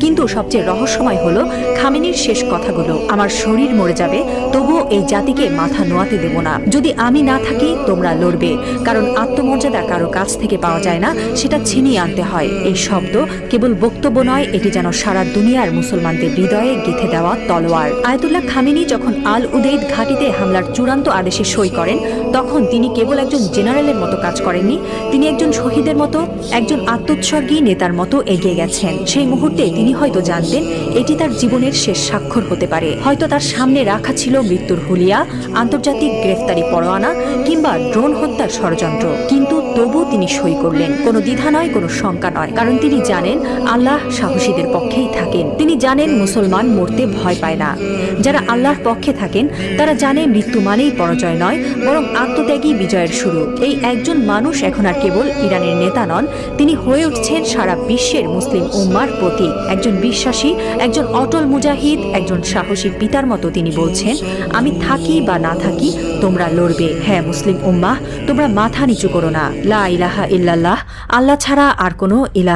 কিন্তু সবচেয়ে রহস্যময় হলো খামেনির শেষ কথাগুলো, আমার শরীর মরে যাবে তবুও এই জাতিকে মাথা নোয়াতে দেব না। যদি আমি না থাকি তোমরা লড়বে, কারণ আত্মমর্যাদা কারো কাছ থেকে পাওয়া যায় না, সেটা ছিনিয়ে আনতে হয়। এই শব্দ কেবল বক্তব্য নয়, এটি যেন সারা দুনিয়ার মুসলমানদের হৃদয়ে গেঁথে দেওয়া তলোয়ার। আয়াতুল্লাহ খামেনি যখন আল উদেইদ ঘাঁটিতে হামলার চূড়ান্ত আদেশে সই করেন, তখন তিনি কেবল একজন জেনারেলের মতো কাজ করেননি, তিনি একজন শহীদের মতো, একজন আত্মোৎসর্গী নেতার মতো এগিয়ে গেছেন। সেই মুহূর্তে তিনি হয়তো জানতেন এটি তার জীবনের শেষ স্বাক্ষর হতে পারে। হয়তো তার সামনে রাখা ছিল মৃত্যুর হুলিয়া, আন্তর্জাতিক গ্রেফতারি পরোয়ানা কিংবা ড্রোন হত্যার ষড়যন্ত্র, কিন্তু তবু তিনি সই করলেন। কোনো দ্বিধা নয়, কোনো শঙ্কা নয়, কারণ তিনি জানেন আল্লাহ সাহসীদের পক্ষেই থাকেন। তিনি জানেন মুসলমান মরতে ভয় পায় না। যারা আল্লাহর পক্ষে থাকেন তারা জানে মৃত্যু মানেই পরাজয় নয়, বরং আত্মত্যাগী বিজয়ের শুরু। এই একজন মানুষ এখন আর কেবল ইরানের নেতা নন, তিনি হয়ে উঠছেন সারা বিশ্বের মুসলিম উম্মার প্রতীক। একজন বিশ্বাসী, একজন অটল মুজাহিদ, একজন সাহসী পিতার মতো তিনি বলছেন, আমি থাকি বা না থাকি তোমরা লড়বে। হ্যাঁ মুসলিম উম্মাহ, তোমরা মাথা নিচু করো না। লা ইলাহা ইল্লাল্লাহ, আল্লাহ ছাড়া আর কোনো ইলাহ